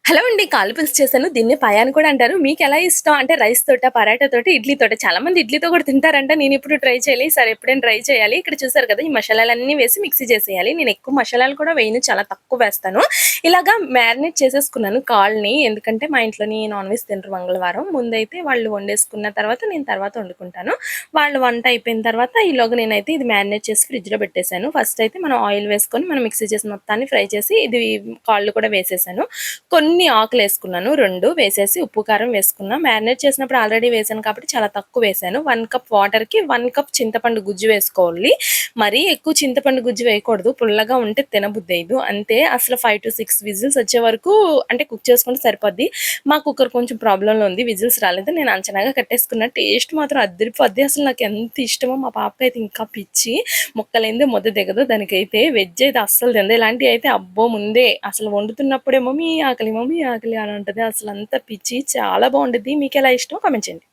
Hello అండి. కాళ్ళు పులుసు చేశాను. దీన్ని పాయ అని కూడా అంటారు. మీకెలా ఇష్టం అంటే రైస్ తోటా, పరాటా తోటి, ఇడ్లీ తోట. చాలా మంది ఇడ్లీతో కూడా తింటారంట. నేనెప్పుడు ట్రై చేయలే. ఈసారి ఎప్పుడైనా ట్రై చేయాలి. ఇక్కడ చూసారు కదా! ఈ మసాలాలన్నీ వేసి మిక్సీ చేసేయాలి. నేను ఎక్కువ మసాలాలు కూడా వేయను. చాలా తక్కువ వేస్తాను. ఇలాగా మ్యారినేట్ చేసేసుకున్నాను కాళ్ళని. ఎందుకంటే మా ఇంట్లోని నాన్ వెజ్ తినరు మంగళవారం. ముందైతే వాళ్ళు వండేసుకున్న తర్వాత నేను తర్వాత వండుకుంటాను. వాళ్ళు వంట అయిపోయిన తర్వాత ఈలోగా నేనైతే ఇది మ్యారినేట్ చేసి ఫ్రిడ్జ్‌లో పెట్టేసాను. ఫస్ట్ అయితే మనం ఆయిల్ వేసుకొని మనం మిక్సీ చేసిన మొత్తాన్ని ఫ్రై చేసి ఇది కాళ్ళు కూడా వేసేసాను. కొన్ని ఆకులేసుకున్నాను. 2 వేసేసి ఉప్పు, కారం వేసుకున్నా. మ్యారినేట్ చేసినప్పుడు ఆల్రెడీ వేసాను కాబట్టి చాలా తక్కువ వేసాను. 1 కప్ వాటర్‌కి 1 కప్ చింతపండు గుజ్జు వేసుకోవాలి. మరీ ఎక్కువ చింతపండు గుజ్జు వేయకూడదు. పుల్లగా ఉంటే తినబుద్దెయ్యదు. అంతే అసలు 5-6 విజిల్స్ వచ్చే వరకు అంటే కుక్ చేసుకుంటే సరిపోద్ది. మా కుక్కర్ కొంచెం ప్రాబ్లమ్‌లో ఉంది. విజిల్స్ రాలేదు. నేను అంచనాగా కట్టేసుకున్న. టేస్ట్ మాత్రం అద్దిరిపోద్ది. అసలు నాకెంత ఇష్టమో మా పాపకైతే ఇంకా పిచ్చి. ముక్కలేనిదే ముద్ద దిగదు దానికైతే. వెజ్ అయితే అస్సలు తినదు. ఇలాంటివి అయితే అబ్బో! ముందే అసలు వండుతున్నప్పుడే మమ్మీ ఆకలి, మమ్మీ ఆకలి అని అంటది. అసలంత పిచ్చి. చాలా బావుండిద్ది. మీకెలా ఇష్టమో కామెంట్ చేయండి.